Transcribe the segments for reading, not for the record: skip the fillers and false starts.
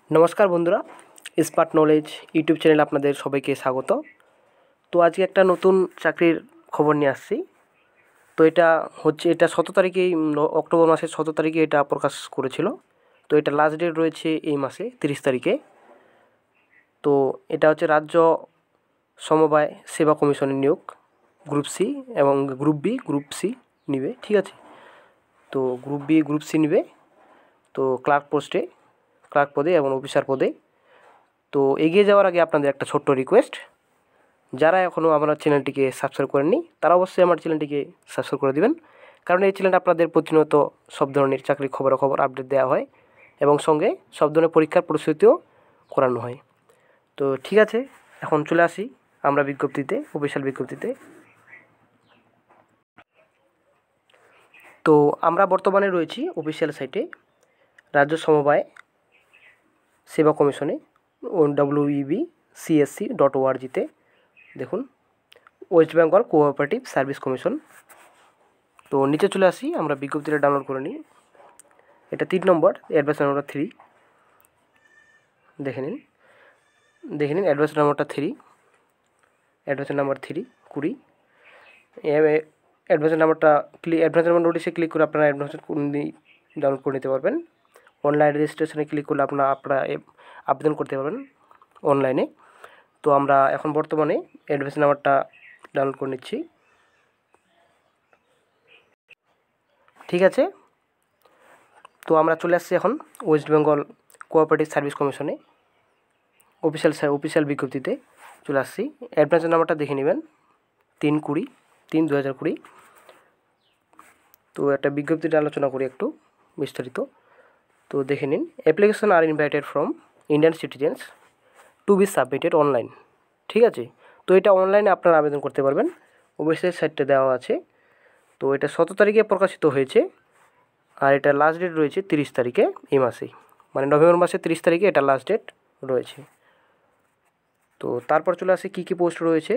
নমস্কার বন্ধুরা, smart knowledge YouTube চ্যানেলে আপনাদের সবাইকে স্বাগত। তো আজকে একটা নতুন চাকরির খবর নিয়ে আসছি। তো এটা 17 তারিখেই অক্টোবর মাসের 17 তারিখে এটা প্রকাশ করেছিল। তো এটা লাস্ট ডেট রয়েছে এই মাসে 30 তারিখে। তো এটা হচ্ছে রাজ্য সমবায় সেবা কমিশনের নিয়োগ, গ্রুপ সি এবং গ্রুপ বি, গ্রুপ সি নিবে, ঠিক আছে। তো গ্রুপ বি, গ্রুপ সি নিবে। তো ক্লার্ক পদে এবং অফিসার পদে। তো এগিয়ে যাওয়ার আগে আপনাদের একটা ছোট্ট রিকোয়েস্ট, যারা এখনও আমার চ্যানেলটিকে সাবস্ক্রাইব করেননি তারা অবশ্যই আমার চ্যানেলটিকে সাবস্ক্রাইব করে দিবেন, কারণ এই চ্যানেলটা আপনাদের প্রতিনিয়ত সব ধরনের চাকরির খবরাখবর আপডেট দেওয়া হয় এবং সঙ্গে সব ধরনের পরীক্ষার প্রস্তুতিও করানো হয়। তো ঠিক আছে, এখন চলে আসি আমরা অফিসিয়াল বিজ্ঞপ্তিতে। তো আমরা বর্তমানে রয়েছি অফিসিয়াল সাইটে রাজ্য সমবায় সেবা কমিশনে webcsc.org-তে দেখুন, West Bengal cooperative service commission. তো নিচে চলে আসি, আমরা বিজ্ঞপ্তিটা ডাউনলোড করে নিই। এটা 3 নম্বর, অ্যাডভাইস নাম্বার 3। দেখে নিন অ্যাডভাইস নাম্বার 3 20। অ্যাডভাইস নাম্বার নোটিশে ক্লিক করে আপনারা অ্যাডভাইস ডাউনলোড করে নিতে পারবেন। অনলাইন রেজিস্ট্রেশনে ক্লিক করলে আপনারা আবেদন করতে পারবেন অনলাইনে। তো আমরা এখন বর্তমানে অ্যাডভাইস নাম্বারটা ডাউনলোড করে নিচ্ছি, ঠিক আছে। তো আমরা চলে আসছি এখন ওয়েস্ট বেঙ্গল কোঅপারেটিভ সার্ভিস কমিশনে অফিসিয়াল বিজ্ঞপ্তিতে চলে আসছি। অ্যাডভান্স নাম্বারটা দেখে নেবেন, 3/20। তো একটা বিজ্ঞপ্তিটা আলোচনা করি একটু বিস্তারিত। তো দেখে নিন, application are invited from Indian citizens to be submitted online, ঠিক আছে। তো এটা অনলাইনে আপনারা আবেদন করতে পারবেন, ওয়েবসাইট সাইটটা দেওয়া আছে। তো এটা 17 তারিখে প্রকাশিত হয়েছে, আর এটা লাস্ট ডেট রয়েছে 30 তারিখে এই মাসেই, মানে নভেম্বর মাসের 30 তারিখে এটা লাস্ট ডেট রয়েছে। তো তারপর চলে আসে কী কী পোস্ট রয়েছে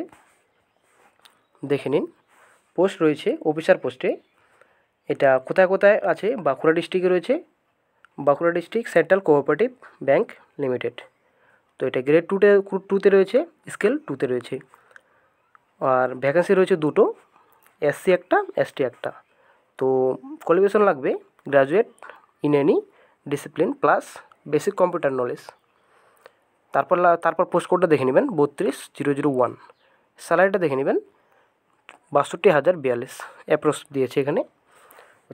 দেখে নিন। পোস্ট রয়েছে অফিসার পোস্টে, এটা কোথায় কোথায় আছে? বাঁকুড়া ডিস্ট্রিক্টে রয়েছে, Bankura district central cooperative bank limited. তো এটা গ্রেড 2তে রয়েছে, স্কেল 2তে রয়েছে। আর ভ্যাকেন্সি রয়েছে 2টো, এসসি একটা, এসটি একটা। তো কোয়ালিফিকেশন লাগবে graduate in any discipline plus basic computer knowledge. তারপর পোস্ট কোডটা দেখে নেবেন 32001। স্যালারিটা দেখে নেবেন 62,042 অ্যাপ্রক্স দিয়েছে এখানে।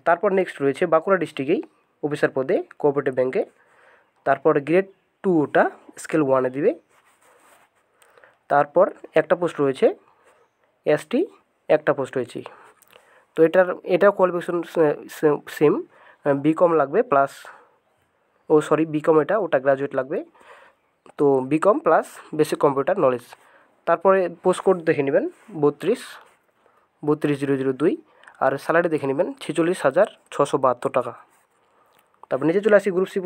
তারপর নেক্সট রয়েছে বাঁকুড়া ডিস্ট্রিক্টেই অফিসার পদে কোঅপারেটিভ ব্যাংকে। তারপর গ্রেড 2টা স্কেল 1-এ দিবে। তারপর একটা পোস্ট রয়েছে এসটি, একটা পোস্ট রয়েছে। তো এটার কোয়ালিফিকেশন সেম, বিকম লাগবে প্লাস বিকম, ওটা গ্র্যাজুয়েট লাগবে। তো BCom plus basic computer knowledge. তারপরে পোস্ট কোড দেখে নেবেন 32002। আর স্যালারি দেখে নেবেন 46,672 টাকা। তারপর নিচে চলে আসি গ্রুপ সি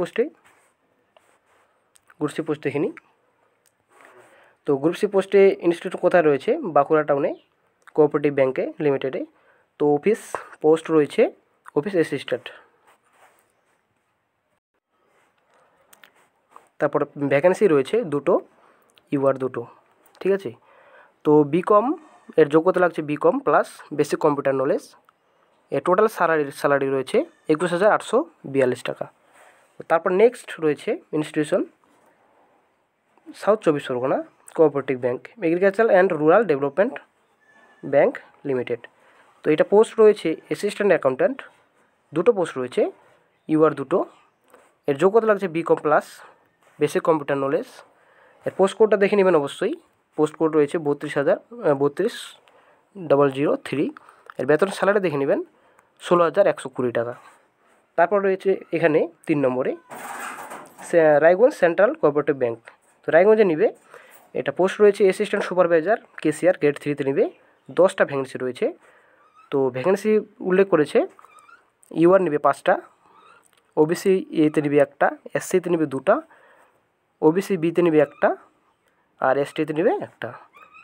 পোস্ট দেখে নিই। তো গ্রুপ সি পোস্টে ইনস্টিটিউট কোথায় রয়েছে? বাঁকুড়া টাউনে কোঅপারেটিভ ব্যাংকে লিমিটেডে। তো পোস্ট রয়েছে অফিস অ্যাসিস্ট্যান্ট। তারপর ভ্যাকেন্সি রয়েছে 2টো, ইউআর 2টো, ঠিক আছে। তো বিকম এর যোগ্যতা লাগছে BCom plus basic computer knowledge. এর টোটাল স্যালারি রয়েছে 21,842 টাকা। তারপর নেক্সট রয়েছে institution South 24 Parganas cooperative bank, agriculture and rural development bank limited. তো এটা পোস্ট রয়েছে অ্যাসিস্ট্যান্ট অ্যাকাউন্ট্যান্ট, 2টো পোস্ট রয়েছে, ইউআর 2টো। এর যোগ্যতা লাগছে BCom plus basic computer knowledge. এর পোস্ট কোডটা দেখে নেবেন অবশ্যই, পোস্ট কোড রয়েছে 32,003। এর বেতন স্যালারি দেখে নেবেন 16,120 টাকা। তারপর রয়েছে এখানে 3 নম্বরে রায়গঞ্জ সেন্ট্রাল কোঅপারেটিভ ব্যাংক। তো রায়গঞ্জে নিবে, এটা পোস্ট রয়েছে অ্যাসিস্ট্যান্ট সুপারভাইজার কেসিআর, গ্রেড 3-তে নিবে। 10টা ভ্যাকেন্সি রয়েছে। তো ভ্যাকেন্সি উল্লেখ করেছে, ইউআর নিবে 5টা, ওবিসি এতে নিবে 1টা, এসসিতে নিবে 2টা, ওবিসি বিতে নিবে 1টা, আর এসটিতে নিবে 1টা।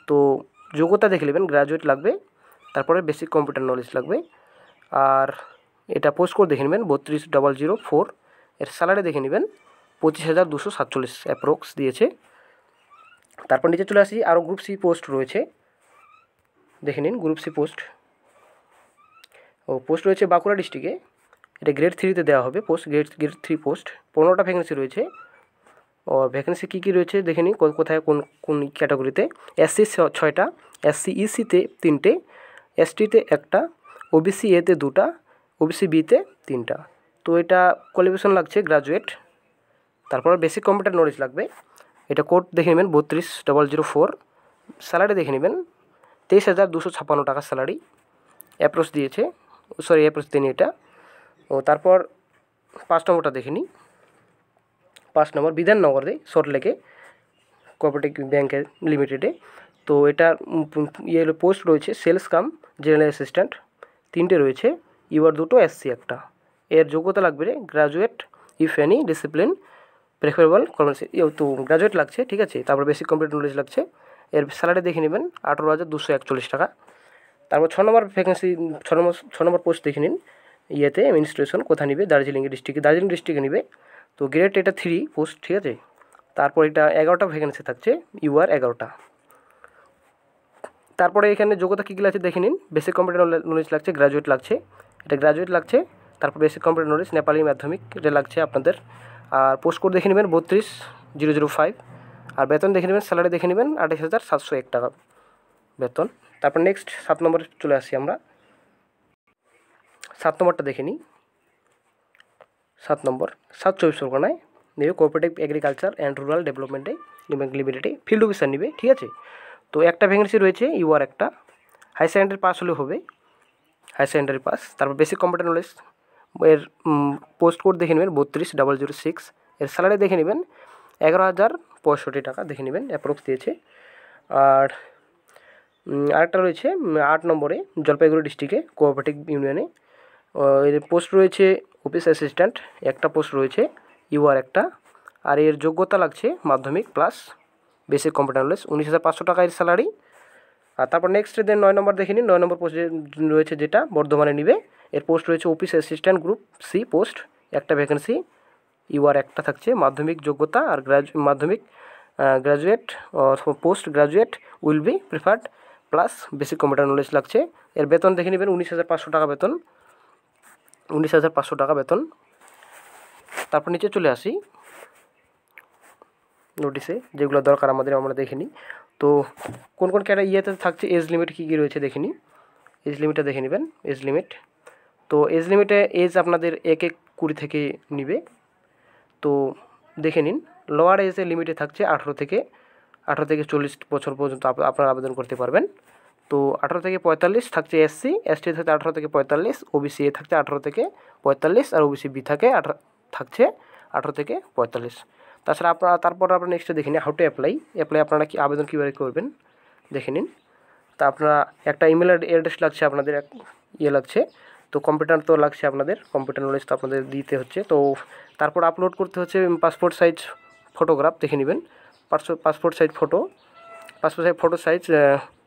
তো যোগ্যতা দেখে নেবেন, গ্র্যাজুয়েট লাগবে, তারপরে বেসিক কম্পিউটার নলেজ লাগবে। আর এটা পোস্ট কোড দেখে নেবেন 32004। এর স্যালারি দেখে নেবেন 25,247 অ্যাপ্রক্স দিয়েছে। তারপর নিচে চলে আসি, আরও গ্রুপ সি পোস্ট রয়েছে, দেখে নিন গ্রুপ সি পোস্ট রয়েছে বাঁকুড়া ডিস্ট্রিক্টে। এটা গ্রেড 3-তে দেওয়া হবে পোস্ট, গ্রেড 3 পোস্ট। 15টা ভ্যাকেন্সি রয়েছে। ও ভ্যাকেন্সি কী কী রয়েছে দেখে নিন, কোথায় কোন ক্যাটাগরিতে। SC 6টা, SC EC-তে 3টে, ST-তে 1টা, OBC A-তে 2টা, OBC B-তে 3টা। তো এটা কোয়ালিফিকেশন লাগছে গ্রাজুয়েট। তারপর বেসিক কম্পিউটার নলেজ লাগবে। এটা কোড দেখে নেবেন 32,004। স্যালারি দেখে নেবেন 23,256 টাকা স্যালারি অ্যাপ্রোচ দিয়েছে, অ্যাপ্রোচ দেয়নি এটা। তারপর 5 নম্বরটা দেখে নিই। 5 নম্বর বিধাননগরে সল্টলেকে কোঅপারেটিভ ব্যাংক লিমিটেডে। তো এটার পোস্ট রয়েছে সেলস কাম জেনারেল অ্যাসিস্ট্যান্ট 3টে রয়েছে, ইউআর 2টো, SC 1টা। এর যোগ্যতা লাগবে graduate if any discipline preferable commerce, তো গ্রাজুয়েট লাগছে, ঠিক আছে। তারপর বেসিক কম্পিউটার নলেজ লাগছে। এর স্যালারি দেখে নেবেন 18,241 টাকা। তারপর 6 নম্বর ভ্যাকেন্সি, 6 নম্বর পোস্ট দেখে নিন। অ্যাডমিনিস্ট্রেশন কোথায় নিবে, দার্জিলিং ডিস্ট্রিক্টে নিবে। তো গ্রেড এটা 3 পোস্ট, ঠিক আছে। তারপর এটা 11টা ভ্যাকেন্সি থাকছে, ইউআর 11টা। তারপরে এখানে যোগ্যতা কী কী লাগছে দেখে নিন। বেসিক কম্পিউটার নলেজ লাগছে, গ্রাজুয়েট লাগছে, এটা গ্রাজুয়েট লাগছে। তারপর বেসিক কম্পিউটার নলেজ নেপালি মাধ্যমিক এটা লাগছে আপনাদের। আর পোস্ট কোড দেখে নেবেন 32,005। আর বেতন দেখে নেবেন, স্যালারি দেখে নেবেন 28,701 টাকা বেতন। তারপর নেক্সট 7 নম্বরে চলে আসি আমরা। 7 নম্বরটা দেখে নিই। 7 নম্বর সাউথ চব্বিশ পরগনায় নেবে কোঅপারেটিভ এগ্রিকালচার অ্যান্ড রুরাল ডেভেলপমেন্টে লিমিটেডে ফিল্ড অফিসার নেবে, ঠিক আছে। তো একটা ভ্যাকেন্সি রয়েছে, ইউআর 1টা, হাই সেকেন্ডারি পাস হলে হবে, হাই সেকেন্ডারি পাস। তারপর বেসিক কম্পিউটার নলেজ। এর পোস্ট কোড দেখে নেবেন 32,006। এর স্যালারি দেখে নেবেন 11,065 টাকা দেখে নেবেন অ্যাপ্রক্স দিয়েছে। আর আরেকটা রয়েছে 8 নম্বরে জলপাইগুড়ি ডিস্ট্রিক্টে কোঅপারেটিভ ইউনিয়নে। এর পোস্ট রয়েছে অফিস অ্যাসিস্ট্যান্ট, একটা পোস্ট রয়েছে, ইউআর 1টা। আর এর যোগ্যতা লাগছে মাধ্যমিক প্লাস বেসিক কম্পিউটার নলেজ, 19,500 টাকা এর স্যালারি। আর তারপর নেক্সট 9 নম্বর দেখে নিন। 9 নম্বর পোস্ট রয়েছে যেটা বর্ধমানে নিবে। এর পোস্ট রয়েছে office assistant group C post, একটা ভ্যাকেন্সি, ইউআর 1টা থাকছে। মাধ্যমিক যোগ্যতা আর graduate post graduate will be preferred plus basic computer knowledge লাগছে। এর বেতন দেখে নেবেন 19,500 টাকা বেতন, 19,500 টাকা বেতন। তারপর নিচে চলে আসি নোটিশে, যেগুলো দরকার আমাদের আমরা দেখে নিই। তো কোন কোন ইয়েতে থাকছে, এজ লিমিট কী কী রয়েছে দেখে নিই। এজ লিমিটটা দেখে নেবেন, এজ লিমিট। তো এজ লিমিটে এজ আপনাদের 1-20 থেকে নিবে। তো দেখে নিন, লোয়ার এজের লিমিটে থাকছে 18 থেকে 40 বছর পর্যন্ত আপনারা আবেদন করতে পারবেন। তো 18 থেকে 45 থাকছে SC, ST থাকছে 18 থেকে 45, OBC A থাকছে 18 থেকে 45, আর OBC B থাকছে 18 থেকে 45। তাছাড়া তারপর আপনারা নেক্সটে দেখে নিন হাউ টু অ্যাপ্লাই আপনারা কি আবেদন কীভাবে করবেন দেখে নিন। তা আপনারা একটা ইমেল অ্যাড্রেস লাগছে, আপনাদের লাগছে। তো কম্পিউটার তো লাগছে, আপনাদের কম্পিউটার নলেজ তো আপনাদের দিতে হচ্ছে। তো তারপর আপলোড করতে হচ্ছে পাসপোর্ট সাইজ ফটোগ্রাফ দেখে নেবেন, পাসপোর্ট সাইজ ফটো সাইজ।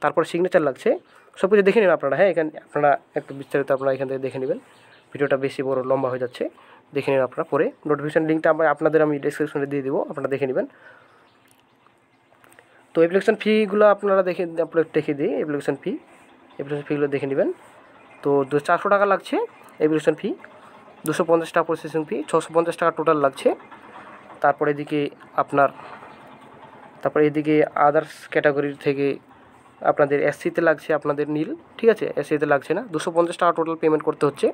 তারপর সিগনেচার লাগছে, সব কিছু দেখে নেবেন আপনারা। হ্যাঁ, এখানে আপনারা একটু বিস্তারিত আপনারা এখান থেকে দেখে নেবেন। ভিডিওটা বেশি বড় লম্বা হয়ে যাচ্ছে, দেখে নেবেন আপনারা পরে। নোটিফিকেশান লিঙ্কটা আমি ডিসক্রিপশনে দিয়ে দেবো, আপনারা দেখে নেবেন। তো অ্যাপ্লিকেশন ফিগুলো আপনারা দেখে দিই। অ্যাপ্লিকেশন ফিগুলো দেখে নেবেন। তো 400 টাকা লাগছে অ্যাপ্লিকেশন ফি, 250 টাকা প্রসেসিং ফি, 650 টাকা টোটাল লাগছে। তারপর এদিকে আদার্স ক্যাটাগরির থেকে আপনাদের SC-তে লাগছে আপনাদের নীল, ঠিক আছে। SC-তে লাগছে না, 250 টাকা টোটাল পেমেন্ট করতে হচ্ছে।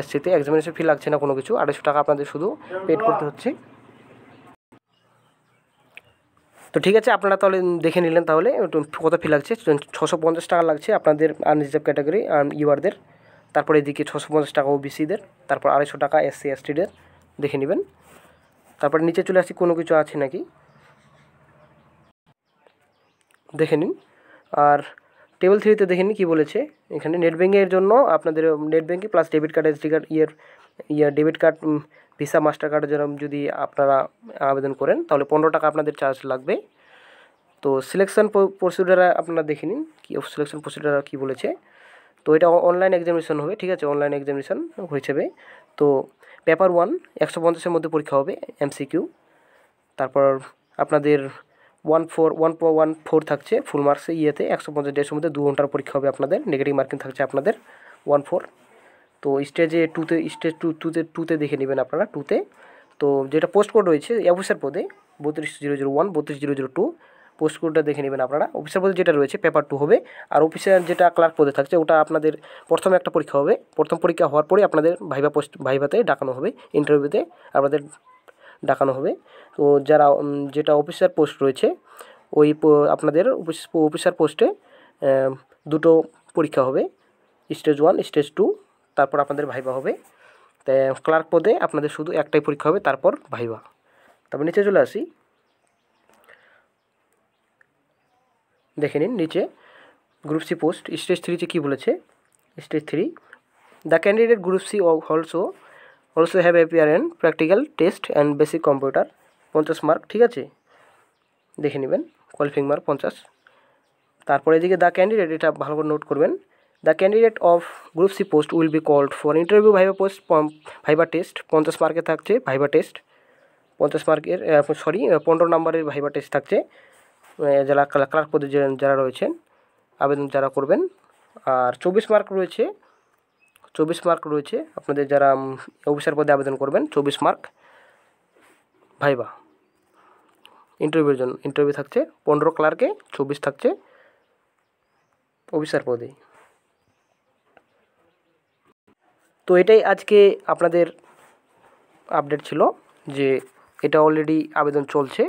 SC-তে এক্সামিনেশন ফি লাগছে না কোনো কিছু, 250 টাকা আপনাদের শুধু পেড করতে হচ্ছে। তো ঠিক আছে, আপনারা তাহলে দেখে নিলেন তাহলে কত ফি লাগছে। 650 টাকা লাগছে আপনাদের আনরিজার্ভ ক্যাটাগরি ইউআরদের। তারপরে এদিকে 650 টাকা OBC-দের, তারপর 250 টাকা SC ST-দের দেখে নেবেন। তারপর নিচে চলে আসি কোনো কিছু আছে নাকি দেখে নিন। আর টেবিল 3-তে দেখে নিন কী বলেছে এখানে। নেট ব্যাঙ্কিংয়ের জন্য আপনাদের net banking plus debit card, SD card, debit card, visa, master কার্ডের জন্য যদি আপনারা আবেদন করেন তাহলে 15 টাকা আপনাদের চার্জ লাগবে। তো সিলেকশন প্রসিডিউর আপনারা দেখে নিন সিলেকশন প্রসিডিউর কী বলেছে। তো এটা অনলাইন এক্সামিনেশন হবে, ঠিক আছে, অনলাইন এক্সামিনেশন হিসেবে। তো পেপার 1 150-এর মধ্যে পরীক্ষা হবে, MCQ। তারপর আপনাদের 1.14 থাকছে ফুল মার্কসে ইয়েতে 150 মধ্যে 2 ঘন্টার পরীক্ষা হবে আপনাদের। নেগেটিভ মার্কিং থাকছে আপনাদের 14। তো স্টেজ টুতে দেখে নেবেন আপনারা টুতে। তো যেটা পোস্ট কোড রয়েছে অফিসার পদে 32,001 32,002 পোস্ট কোডটা দেখে নেবেন আপনারা। অফিসার পদে যেটা রয়েছে পেপার 2 হবে। আর অফিসার যেটা ক্লার্ক পদে থাকছে ওটা আপনাদের প্রথমে একটা পরীক্ষা হবে। প্রথম পরীক্ষা হওয়ার পরে আপনাদের ভাইভাতে ডাকানো হবে, ইন্টারভিউতে আপনাদের ডাকানো হবে। তো যারা যেটা অফিসার পোস্ট রয়েছে ওই আপনাদের অফিসার পোস্টে দুটো পরীক্ষা হবে, স্টেজ 1 স্টেজ 2, তারপর আপনাদের ভাইভা হবে। তাই ক্লার্ক পদে আপনাদের শুধু একটাই পরীক্ষা হবে, তারপর ভাইভা। তারপর নিচে চলে আসি, দেখে নিন নিচে গ্রুপ সি পোস্ট স্টেজ 3-তে কী বলেছে। Stage 3, the candidate group C also have appear and practical test and basic computer 50 mark, ঠিক আছে, দেখে নেবেন কোয়ালিফাইং মার্ক 50। তারপরে এদিকে দ্য ক্যান্ডিডেট, এটা ভালো করে নোট করবেন, the candidate of group C post will be called for interview viva test 50 মার্কের থাকছে ভাইভা টেস্ট, 50 মার্কের 15 নম্বরের ভাইভা টেস্ট থাকছে যারা ক্লার্ক পদে যারা রয়েছেন আবেদন যারা করবেন। আর 24 মার্ক রয়েছে আপনাদের যারা অফিসার পদে আবেদন করবেন, 24 মার্ক ভাইভা ইন্টারভিউর জন্য। ইন্টারভিউ থাকছে 15 ক্লার্কে, 24 থাকছে অফিসার পদে। তো এটাই আজকে আপনাদের আপডেট ছিল যে এটা অলরেডি আবেদন চলছে,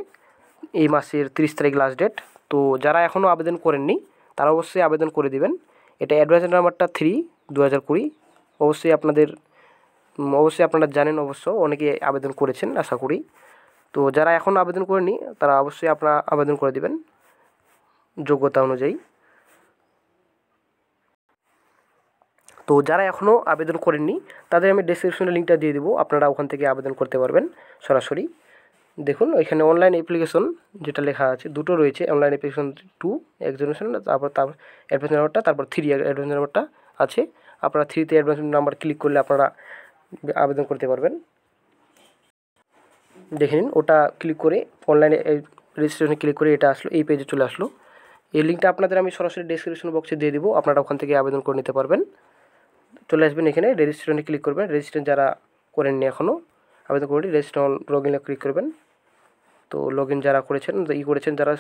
এই মাসের 30 তারিখ লাস্ট ডেট। তো যারা এখনও আবেদন করেননি তারা অবশ্যই আবেদন করে দিবেন। এটা অ্যাডভাইস নাম্বারটা 3/2020। অবশ্যই আপনারা জানেন, অবশ্য অনেকে আবেদন করেছেন আশা করি। তো যারা এখনও আবেদন করেনি তারা অবশ্যই আপনারা আবেদন করে দিবেন যোগ্যতা অনুযায়ী। তো যারা এখনও আবেদন করেননি তাদের আমি ডেসক্রিপশনে লিঙ্কটা দিয়ে দেবো, আপনারা ওখান থেকে আবেদন করতে পারবেন সরাসরি। দেখুন এখানে অনলাইন অ্যাপ্লিকেশন যেটা লেখা আছে দুটো রয়েছে, অনলাইন অ্যাপ্লিকেশন 2 এক্সামিনেশন, তারপর অ্যাডভান্স নাম্বারটা, তারপর 3 অ্যাডভান্স নাম্বারটা আছে। আপনারা 3তে অ্যাডভান্স নাম্বার ক্লিক করলে আপনারা আবেদন করতে পারবেন। দেখে নিন ওটা ক্লিক করে অনলাইনে রেজিস্ট্রেশনে ক্লিক করে এটা আসলো, এই পেজে চলে আসলো। এই লিঙ্কটা আপনাদের আমি সরাসরি ডেসক্রিপশন বক্সে দিয়ে দেবো, আপনারা ওখান থেকে আবেদন করে নিতে পারবেন। চলে আসবেন এখানে রেজিস্ট্রেশনে ক্লিক করবেন, রেজিস্ট্রেশন যারা করেননি এখনও আবেদন করে রেজিস্ট্রেশন লগ ইনে ক্লিক করবেন। তো লগ ইন যারা করেছেন যারা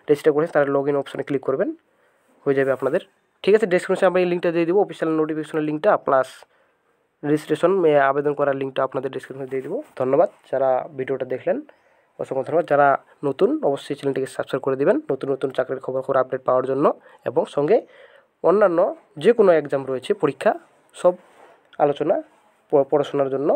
রেজিস্টার করেছেন তারা লগ ইন অপশানে ক্লিক করবেন, হয়ে যাবে আপনাদের। ঠিক আছে, ডেসক্রিপশনে আমি এই লিঙ্কটা দিয়ে দেবো, অফিসিয়াল নোটিফিকেশনের লিঙ্কটা প্লাস রেজিস্ট্রেশন আবেদন করার লিঙ্কটা আপনাদের ডেসক্রিপশনে দিয়ে দেবো। ধন্যবাদ যারা ভিডিওটা দেখলেন, অসংখ্য ধন্যবাদ। যারা নতুন অবশ্যই চ্যানেলটিকে সাবস্ক্রাইব করে দেবেন নতুন চাকরির খবর আপডেট পাওয়ার জন্য, এবং সঙ্গে অন্যান্য যে কোনো এক্সাম রয়েছে পরীক্ষা সব আলোচনা পড়াশোনার জন্য